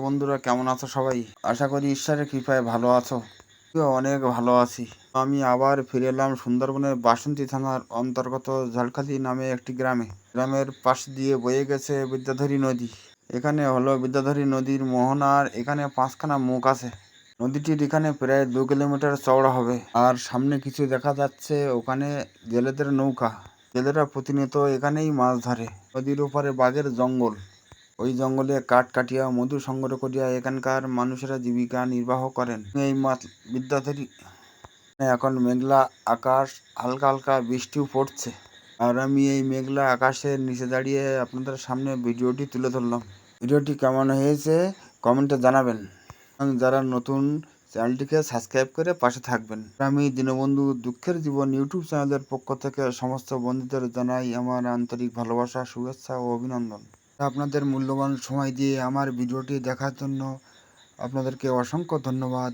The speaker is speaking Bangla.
বন্ধুরা, কেমন আছো সবাই? আশা করি ঈশ্বরের কৃপায় ভালো আছো। আমিও অনেক ভালো আছি। আমি আবার ফিরে এলাম সুন্দরবনের বাসন্তী থানার অন্তর্গত ঝালখালি নামে একটি গ্রামে। গ্রামের পাশ দিয়ে বয়ে গেছে বিদ্যাধরী নদী। এখানে হলো বিদ্যাধরী নদীর মোহনার, এখানে 5খানা মুখ আছে। নদীটির এখানে প্রায় 2 কিলোমিটার চওড়া হবে। আর সামনে কিছু দেখা যাচ্ছে, ওখানে জেলেদের নৌকা। জেলেরা প্রতিনিয়ত এখানেই মাছ ধরে। নদীর ওপারে বাঘের জঙ্গল। ওই জঙ্গলে কাঠ কাটিয়া মধু সংগ্রহ করিয়া এখানকার মানুষেরা জীবিকা নির্বাহ করেন। এই মাছ বিদ্যাধরী। এখন মেঘলা আকাশ, হালকা হালকা বৃষ্টিও পড়ছে। আর আমি এই মেঘলা আকাশের নিচে দাঁড়িয়ে আপনাদের সামনে ভিডিওটি তুলে ধরলাম। ভিডিওটি কেমন হয়েছে কমেন্টে জানাবেন। এবং যারা নতুন, চ্যানেলটিকে সাবস্ক্রাইব করে পাশে থাকবেন। আমি দীনবন্ধু দুঃখের জীবন ইউটিউব চ্যানেলের পক্ষ থেকে সমস্ত বন্ধুদের জানাই আমার আন্তরিক ভালোবাসা, শুভেচ্ছা ও অভিনন্দন। আপনাদের মূল্যবান সময় দিয়ে আমার ভিডিওটি দেখার জন্য আপনাদেরকে অসংখ্য ধন্যবাদ।